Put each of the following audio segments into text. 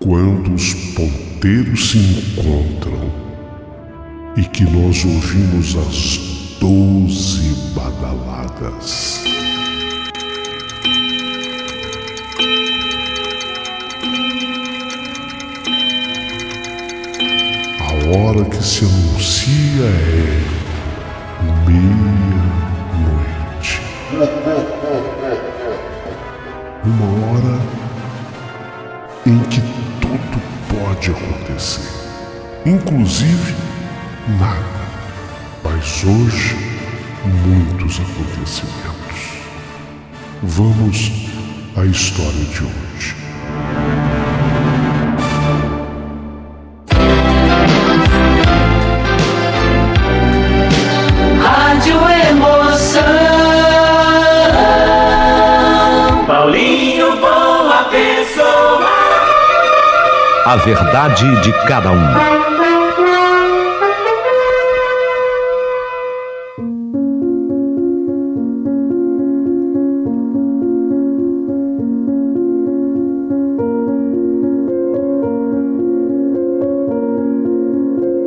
Quando os ponteiros se encontram e que nós ouvimos as 12 badaladas. A hora que se anuncia é meia-noite. Uma hora em que tudo pode acontecer, inclusive nada. Mas hoje, muitos acontecimentos. Vamos à história de hoje. Rádio Emoção. Paulinho Boa Pessoa. A verdade de cada um.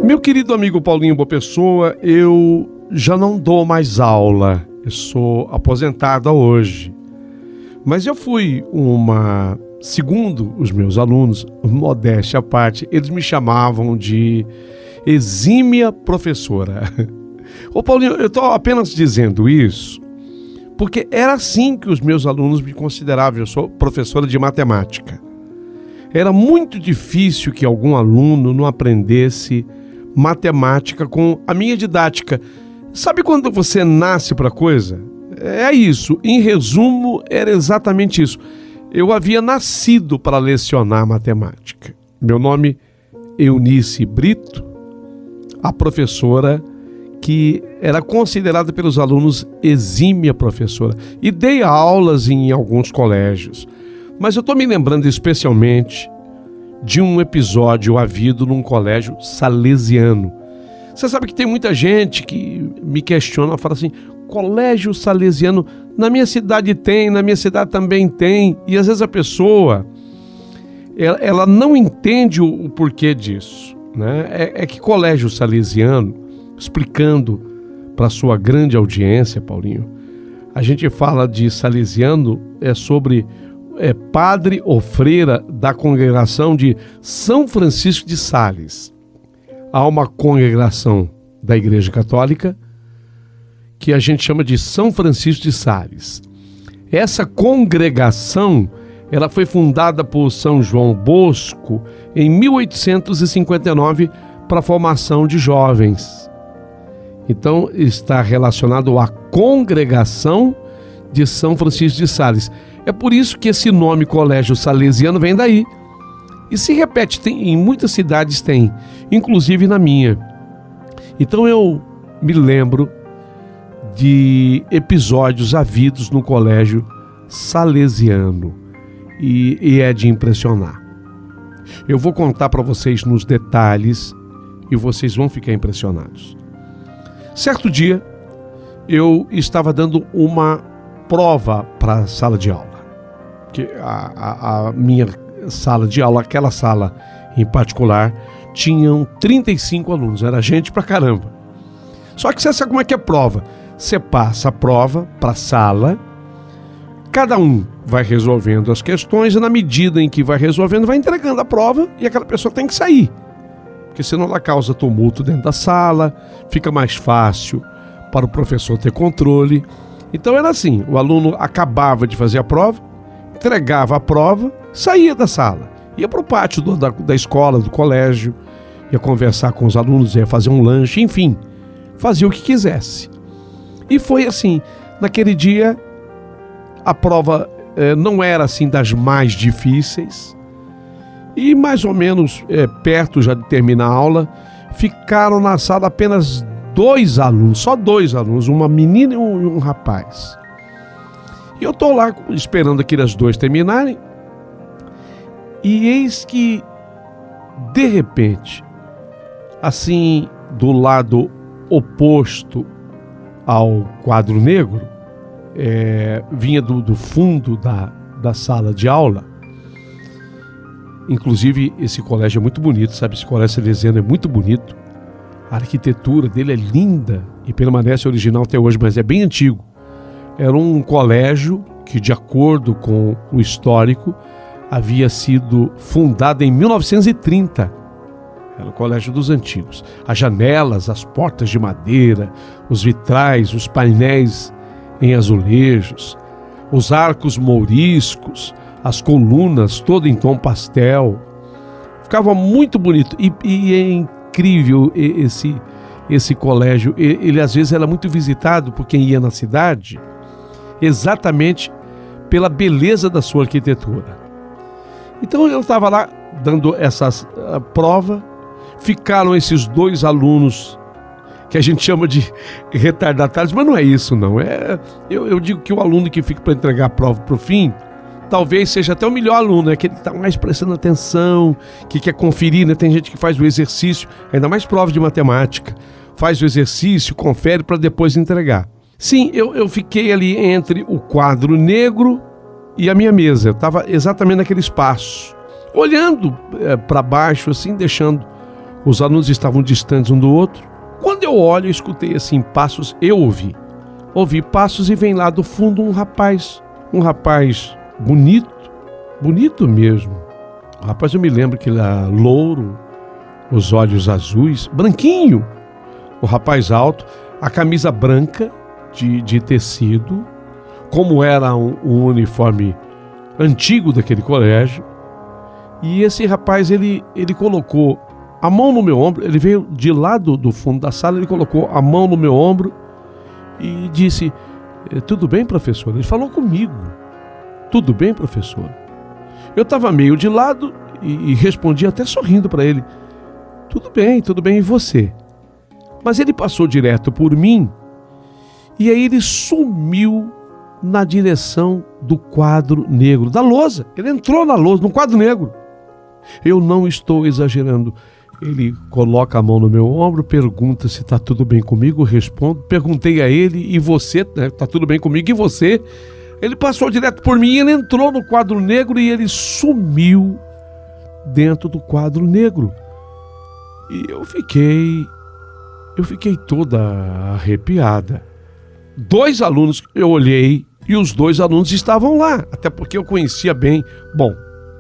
Meu querido amigo Paulinho Boa Pessoa, eu já não dou mais aula, eu sou aposentada hoje. Mas eu fui segundo os meus alunos, modéstia à parte, eles me chamavam de exímia professora. Ô Paulinho, eu estou apenas dizendo isso porque era assim que os meus alunos me consideravam. Eu sou professora de matemática. Era muito difícil que algum aluno não aprendesse matemática com a minha didática. Sabe quando você nasce para coisa? É isso. Em resumo, era exatamente isso. Eu havia nascido para lecionar matemática. Meu nome é Eunice Brito, a professora que era considerada pelos alunos exímia professora. E dei aulas em alguns colégios. Mas eu estou me lembrando especialmente de um episódio havido num colégio salesiano. Você sabe que tem muita gente que me questiona, fala assim, colégio salesiano, na minha cidade tem, na minha cidade também tem, e às vezes a pessoa, ela não entende o porquê disso, né? É que colégio salesiano, explicando para a sua grande audiência, Paulinho, a gente fala de salesiano, sobre padre ou freira da congregação de São Francisco de Sales. Há uma congregação da Igreja Católica que a gente chama de São Francisco de Sales. Essa congregação, ela foi fundada por São João Bosco em 1859 para a formação de jovens. Então está relacionado à congregação de São Francisco de Sales. É por isso que esse nome colégio salesiano vem daí. E se repete, em muitas cidades tem, inclusive na minha. Então eu me lembro de episódios havidos no colégio salesiano. E é de impressionar. Eu vou contar para vocês nos detalhes e vocês vão ficar impressionados. Certo dia, eu estava dando uma prova para a sala de aula. Que a minha sala de aula, aquela sala em particular, tinham 35 alunos, era gente pra caramba. Só que você sabe como é que é prova? Você passa a prova para a sala, cada um vai resolvendo as questões e na medida em que vai resolvendo, vai entregando a prova e aquela pessoa tem que sair. Porque senão ela causa tumulto dentro da sala, fica mais fácil para o professor ter controle. Então era assim, o aluno acabava de fazer a prova, entregava a prova, saía da sala, ia para o pátio da escola, do colégio, ia conversar com os alunos, ia fazer um lanche, enfim, fazia o que quisesse. E foi assim, naquele dia, a prova não era assim das mais difíceis, e mais ou menos perto já de terminar a aula, ficaram na sala apenas 2 alunos, só 2 alunos, uma menina e um rapaz. E eu estou lá esperando aqueles 2 terminarem. E eis que, de repente, assim, do lado oposto ao quadro negro, vinha do fundo da sala de aula, Inclusive, esse colégio é muito bonito, sabe? Esse colégio salesiano é muito bonito. A arquitetura dele é linda e permanece original até hoje, mas é bem antigo. Era um colégio que, de acordo com o histórico, havia sido fundado em 1930. Era o colégio dos antigos. As janelas, as portas de madeira, os vitrais, os painéis em azulejos, os arcos mouriscos, as colunas, todo em tom pastel. Ficava muito bonito. E é incrível esse colégio. Ele às vezes era muito visitado por quem ia na cidade, exatamente pela beleza da sua arquitetura. Então eu estava lá dando essa prova. Ficaram esses 2 alunos que a gente chama de retardatários, mas não é isso não. Eu digo que o aluno que fica para entregar a prova para o fim, talvez seja até o melhor aluno, aquele que está mais prestando atenção, que quer conferir, né? Tem gente que faz o exercício, ainda mais prova de matemática, faz o exercício, confere para depois entregar. Sim, eu fiquei ali entre o quadro negro e a minha mesa. Eu estava exatamente naquele espaço, olhando para baixo, assim, deixando. Os alunos estavam distantes um do outro. Quando eu olho, eu escutei assim passos, eu ouvi passos e vem lá do fundo um rapaz bonito mesmo. O rapaz, eu me lembro que ele era louro, os olhos azuis, branquinho. O rapaz alto, a camisa branca de tecido, como era um uniforme antigo daquele colégio. E esse rapaz, ele colocou a mão no meu ombro, ele veio de lá do fundo da sala, ele colocou a mão no meu ombro e disse: tudo bem, professor? Ele falou comigo: tudo bem, professor? Eu estava meio de lado e respondi até sorrindo para ele: tudo bem, e você? Mas ele passou direto por mim e aí ele sumiu na direção do quadro negro, da lousa. Ele entrou na lousa, no quadro negro. Eu não estou exagerando. Ele coloca a mão no meu ombro, pergunta se está tudo bem comigo, eu respondo. Perguntei a ele: e você? Está tudo bem comigo? E você? Ele passou direto por mim, ele entrou no quadro negro e ele sumiu dentro do quadro negro. E eu fiquei toda arrepiada. 2 alunos, eu olhei e os 2 alunos estavam lá, até porque eu conhecia bem. Bom,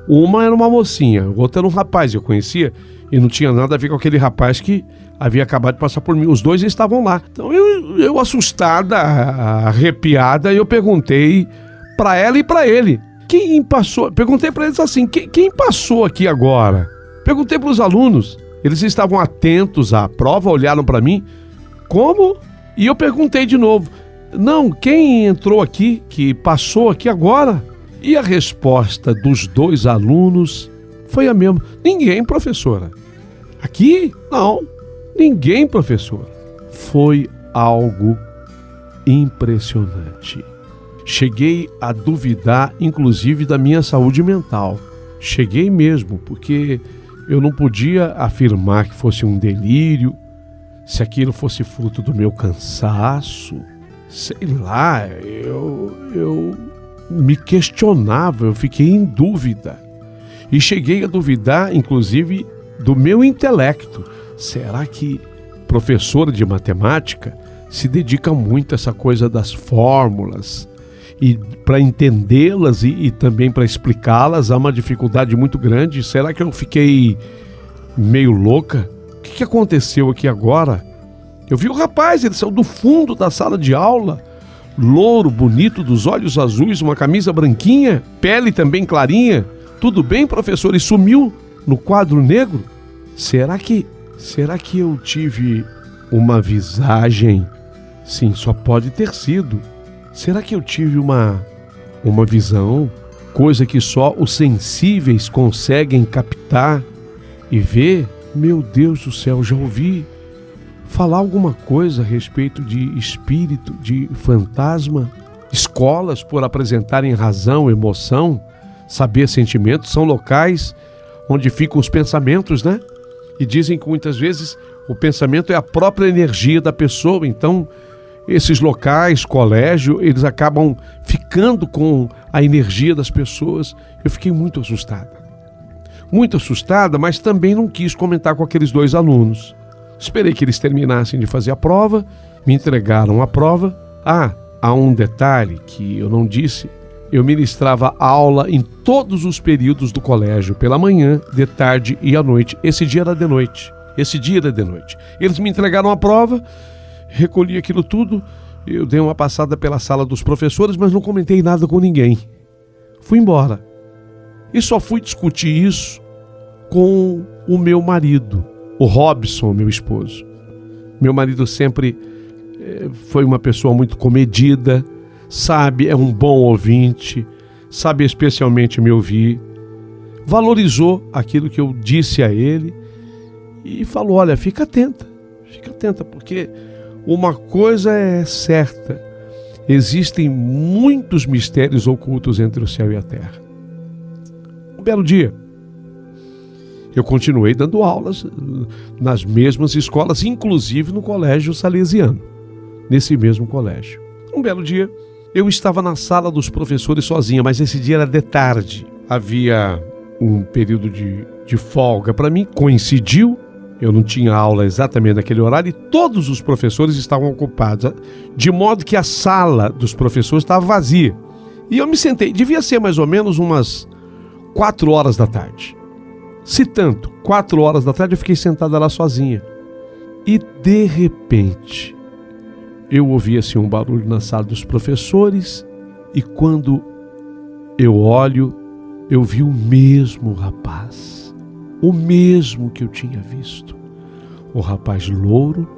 uma era uma mocinha, o outro era um rapaz, eu conhecia, e não tinha nada a ver com aquele rapaz que havia acabado de passar por mim. Os 2 estavam lá. Então eu assustada, arrepiada, eu perguntei para ela e para ele: quem passou? Perguntei para eles assim: quem passou aqui agora? Perguntei para os alunos. Eles estavam atentos à prova, olharam para mim: como? E eu perguntei de novo: não, quem entrou aqui, que passou aqui agora? E a resposta dos 2 alunos foi a mesma: ninguém, professora. Aqui? Não, ninguém, professora. Foi algo impressionante. Cheguei a duvidar, inclusive, da minha saúde mental. Cheguei mesmo, porque eu não podia afirmar que fosse um delírio, se aquilo fosse fruto do meu cansaço. Sei lá, eu me questionava, eu fiquei em dúvida. E cheguei a duvidar, inclusive, do meu intelecto. Será que professora de matemática se dedica muito a essa coisa das fórmulas? E para entendê-las e também para explicá-las há uma dificuldade muito grande. Será que eu fiquei meio louca? O que aconteceu aqui agora? Eu vi o rapaz, ele saiu do fundo da sala de aula, louro, bonito, dos olhos azuis, uma camisa branquinha, pele também clarinha. Tudo bem, professor? E sumiu no quadro negro? Será que eu tive uma visagem? Sim, só pode ter sido. Será que eu tive uma visão? Coisa que só os sensíveis conseguem captar e ver? Meu Deus do céu, já ouvi falar alguma coisa a respeito de espírito, de fantasma? Escolas, por apresentarem razão, emoção, saber sentimentos, são locais onde ficam os pensamentos, né? E dizem que muitas vezes o pensamento é a própria energia da pessoa. Então, esses locais, colégio, eles acabam ficando com a energia das pessoas. Eu fiquei muito assustada. muito assustada, mas também não quis comentar com aqueles 2 alunos. Esperei que eles terminassem de fazer a prova, me entregaram a prova. Há um detalhe que eu não disse. Eu ministrava aula em todos os períodos do colégio, pela manhã, de tarde e à noite. Esse dia era de noite. Eles me entregaram a prova, recolhi aquilo tudo, eu dei uma passada pela sala dos professores, mas não comentei nada com ninguém. Fui embora. E só fui discutir isso com o meu marido, o Robson, meu esposo. Meu marido sempre foi uma pessoa muito comedida, sabe, é um bom ouvinte, sabe especialmente me ouvir, valorizou aquilo que eu disse a ele e falou: olha, fica atenta, porque uma coisa é certa, existem muitos mistérios ocultos entre o céu e a terra. Um belo dia, eu continuei dando aulas nas mesmas escolas, inclusive no colégio salesiano, nesse mesmo colégio. Um belo dia, eu estava na sala dos professores sozinha, mas esse dia era de tarde. Havia um período de folga para mim, coincidiu, eu não tinha aula exatamente naquele horário e todos os professores estavam ocupados, de modo que a sala dos professores estava vazia. E eu me sentei, devia ser mais ou menos umas 4 horas da tarde. Se tanto, 4 horas da tarde eu fiquei sentada lá sozinha. E de repente, eu ouvi assim um barulho na sala dos professores e quando eu olho, eu vi o mesmo rapaz, o mesmo que eu tinha visto. O rapaz louro,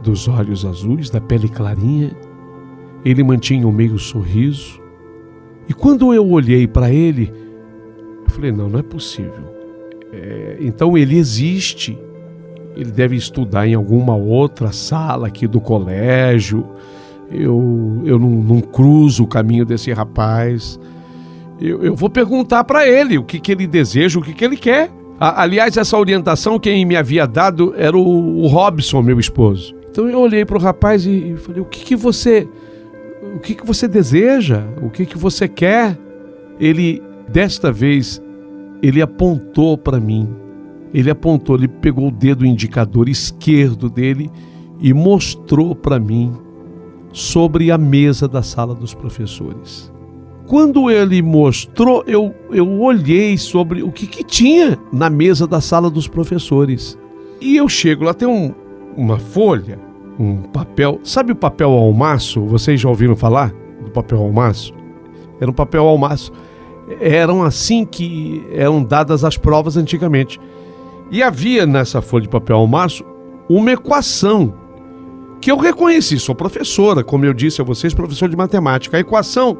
dos olhos azuis, da pele clarinha, ele mantinha um meio sorriso. E quando eu olhei para ele, eu falei, não é possível. Então ele existe. Ele deve estudar em alguma outra sala aqui do colégio. Eu não cruzo o caminho desse rapaz. Eu vou perguntar para ele o que ele deseja, o que ele quer. Aliás, essa orientação quem me havia dado era o Robson, meu esposo. Então eu olhei para o rapaz e falei, o que você deseja? O que você quer? Ele, desta vez, ele apontou para mim. Ele pegou o dedo indicador esquerdo dele e mostrou para mim sobre a mesa da sala dos professores. Quando ele mostrou, eu olhei sobre o que tinha na mesa da sala dos professores. E eu chego lá, tem uma folha, um papel. Sabe o papel almaço? Vocês já ouviram falar do papel almaço? Era um papel almaço. Eram assim que eram dadas as provas antigamente. E havia nessa folha de papel almaço uma equação que eu reconheci. Sou professora, como eu disse a vocês, professor de matemática. A equação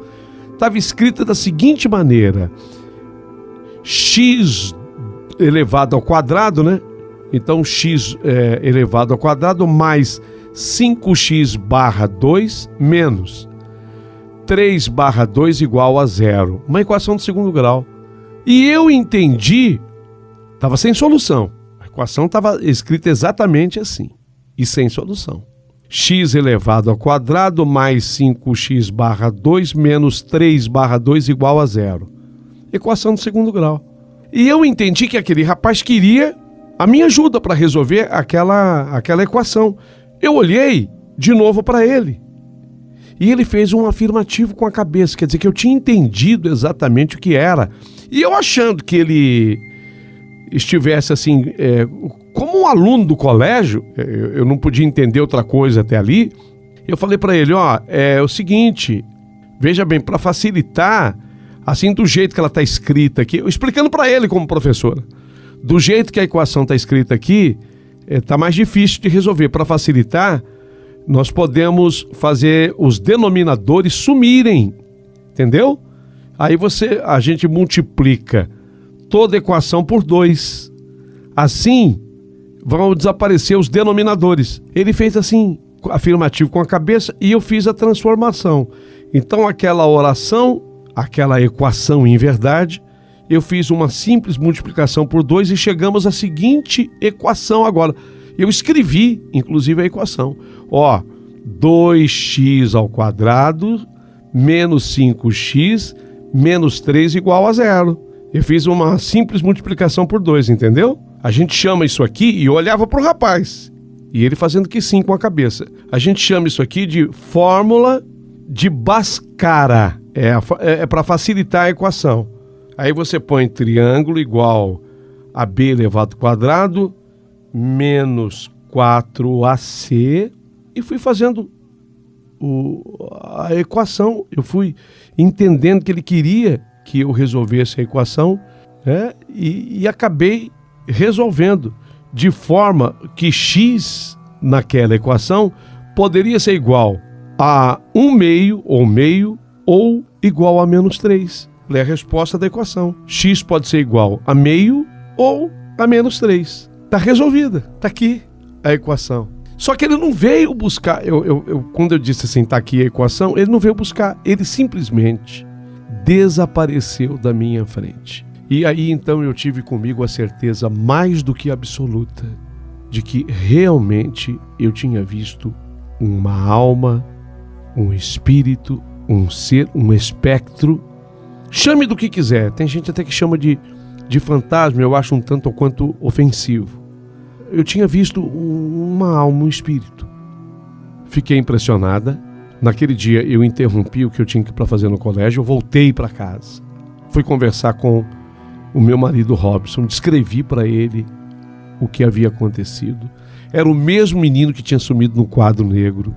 estava escrita da seguinte maneira: x elevado ao quadrado, né? Então x elevado ao quadrado mais 5x barra 2 menos 3 barra 2 igual a 0. Uma equação de segundo grau. E eu entendi, estava sem solução. A equação estava escrita exatamente assim, e sem solução. X elevado ao quadrado mais 5x barra 2 menos 3 barra 2 igual a 0. Equação de segundo grau. E eu entendi que aquele rapaz queria a minha ajuda para resolver aquela equação. Eu olhei de novo para ele. E ele fez um afirmativo com a cabeça, quer dizer que eu tinha entendido exatamente o que era. E eu achando que ele estivesse assim, como um aluno do colégio, eu não podia entender outra coisa até ali, eu falei para ele, é o seguinte, veja bem, para facilitar, assim do jeito que ela está escrita aqui, eu explicando para ele como professora, do jeito que a equação está escrita aqui, está mais difícil de resolver. Para facilitar, nós podemos fazer os denominadores sumirem, entendeu? Aí a gente multiplica toda equação por 2. Assim, vão desaparecer os denominadores. Ele fez assim, afirmativo com a cabeça, e eu fiz a transformação. Então, aquela oração, aquela equação em verdade, eu fiz uma simples multiplicação por 2 e chegamos à seguinte equação agora. Eu escrevi, inclusive, a equação. 2x ao quadrado menos 5x menos 3 igual a 0. Eu fiz uma simples multiplicação por 2, entendeu? A gente chama isso aqui, e eu olhava para o rapaz, e ele fazendo que sim com a cabeça. A gente chama isso aqui de fórmula de Bhaskara. É para facilitar a equação. Aí você põe triângulo igual a b elevado ao quadrado menos 4ac e fui fazendo a equação. Eu fui entendendo que ele queria que eu resolvesse a equação, né? E acabei resolvendo de forma que x naquela equação poderia ser igual a 1/2 ou meio ou igual a menos 3. É a resposta da equação. X pode ser igual a meio ou a menos 3. Está resolvida. Está aqui a equação. Só que ele não veio buscar. Quando eu disse assim, está aqui a equação, ele não veio buscar. Ele simplesmente desapareceu da minha frente. E aí então eu tive comigo a certeza mais do que absoluta de que realmente eu tinha visto uma alma, um espírito, um ser, um espectro. Chame do que quiser. Tem gente até que chama de fantasma, eu acho um tanto ou quanto ofensivo. Eu tinha visto uma alma, um espírito. Fiquei impressionada. Naquele dia eu interrompi o que eu tinha para fazer no colégio, eu voltei para casa. Fui conversar com o meu marido Robson, descrevi para ele o que havia acontecido. Era o mesmo menino que tinha sumido no quadro negro.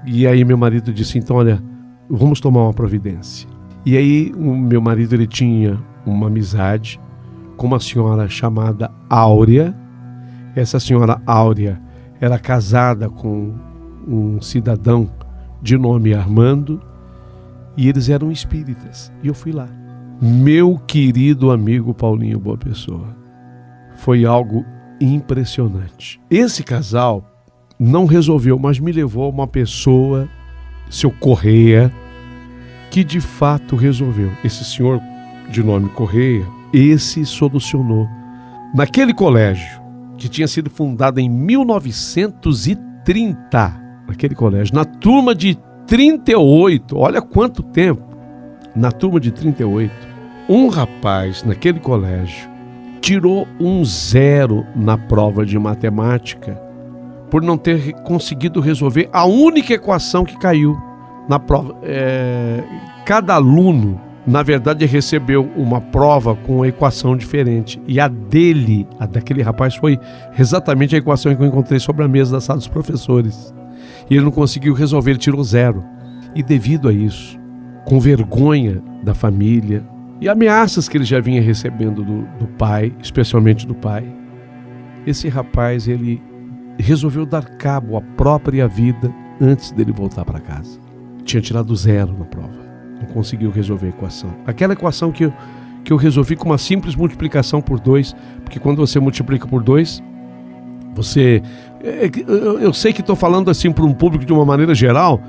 E aí meu marido disse, então olha, vamos tomar uma providência. E aí o meu marido ele tinha uma amizade com uma senhora chamada Áurea. Essa senhora Áurea era casada com um cidadão de nome Armando e eles eram espíritas. E eu fui lá. Meu querido amigo Paulinho Boa Pessoa, foi algo impressionante. Esse casal não resolveu, mas me levou a uma pessoa, seu Correia, que de fato resolveu. Esse senhor de nome Correia, esse solucionou. Naquele colégio, que tinha sido fundado em 1930, naquele colégio, na turma de 38, olha quanto tempo, na turma de 38, um rapaz naquele colégio tirou um 0 na prova de matemática por não ter conseguido resolver a única equação que caiu na prova. Cada aluno, na verdade, recebeu uma prova com uma equação diferente. E a daquele rapaz, foi exatamente a equação que eu encontrei sobre a mesa da sala dos professores. E ele não conseguiu resolver, ele tirou 0. E devido a isso, com vergonha da família e ameaças que ele já vinha recebendo do pai, especialmente do pai, esse rapaz, ele resolveu dar cabo à própria vida antes dele voltar para casa. Tinha tirado 0 na prova. Não conseguiu resolver a equação. Aquela equação que eu resolvi com uma simples multiplicação por 2, porque quando você multiplica por 2, você... Eu sei que estou falando assim para um público de uma maneira geral,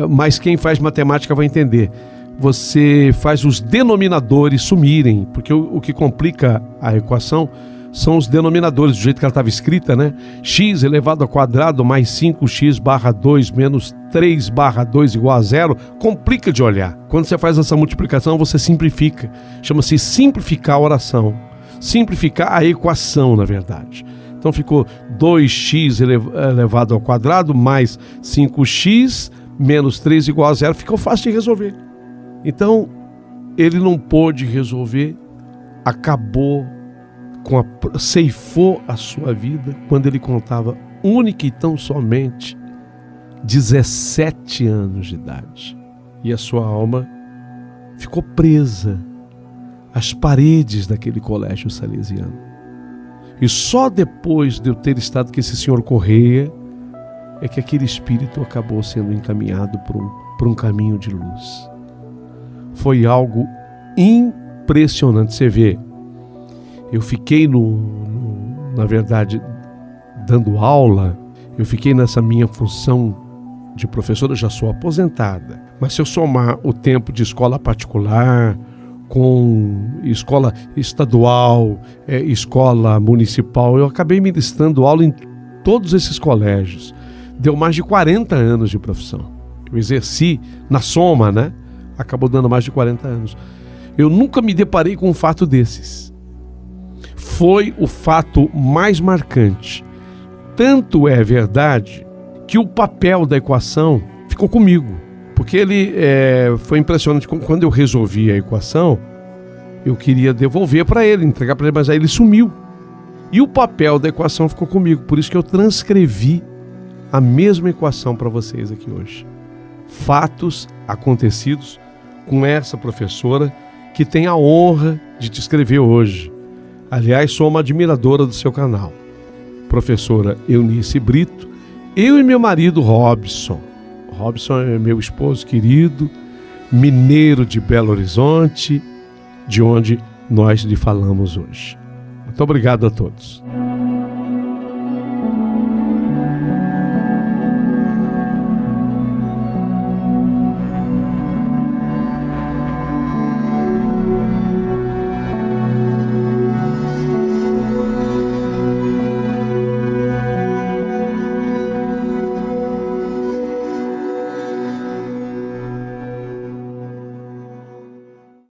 mas quem faz matemática vai entender. Você faz os denominadores sumirem, porque o que complica a equação são os denominadores, do jeito que ela estava escrita, né? X elevado ao quadrado mais 5x barra 2 menos 3 barra 2 igual a 0, complica de olhar. Quando você faz essa multiplicação, você simplifica. Chama-se simplificar a oração. Simplificar a equação, na verdade. Então ficou 2x elevado ao quadrado mais 5x menos 3 igual a 0. Ficou fácil de resolver. Então, ele não pôde resolver, acabou ceifou a sua vida quando ele contava única e tão somente 17 anos de idade. E a sua alma ficou presa às paredes daquele colégio salesiano. E só depois de eu ter estado com esse senhor Correia é que aquele espírito acabou sendo encaminhado por um caminho de luz. Foi algo impressionante. Você vê, eu fiquei na verdade, dando aula, eu fiquei nessa minha função de professor, eu já sou aposentada. Mas se eu somar o tempo de escola particular, com escola estadual, escola municipal, eu acabei ministrando aula em todos esses colégios. Deu mais de 40 anos de profissão. Eu exerci na soma, né? Acabou dando mais de 40 anos. Eu nunca me deparei com um fato desses. Foi o fato mais marcante. Tanto é verdade que o papel da equação ficou comigo. Porque ele foi impressionante. Quando eu resolvi a equação, eu queria devolver para ele, entregar para ele, mas aí ele sumiu. E o papel da equação ficou comigo. Por isso que eu transcrevi a mesma equação para vocês aqui hoje. Fatos acontecidos com essa professora que tem a honra de te escrever hoje. Aliás, sou uma admiradora do seu canal. Professora Eunice Brito, eu e meu marido Robson. Robson é meu esposo querido, mineiro de Belo Horizonte, de onde nós lhe falamos hoje. Muito obrigado a todos.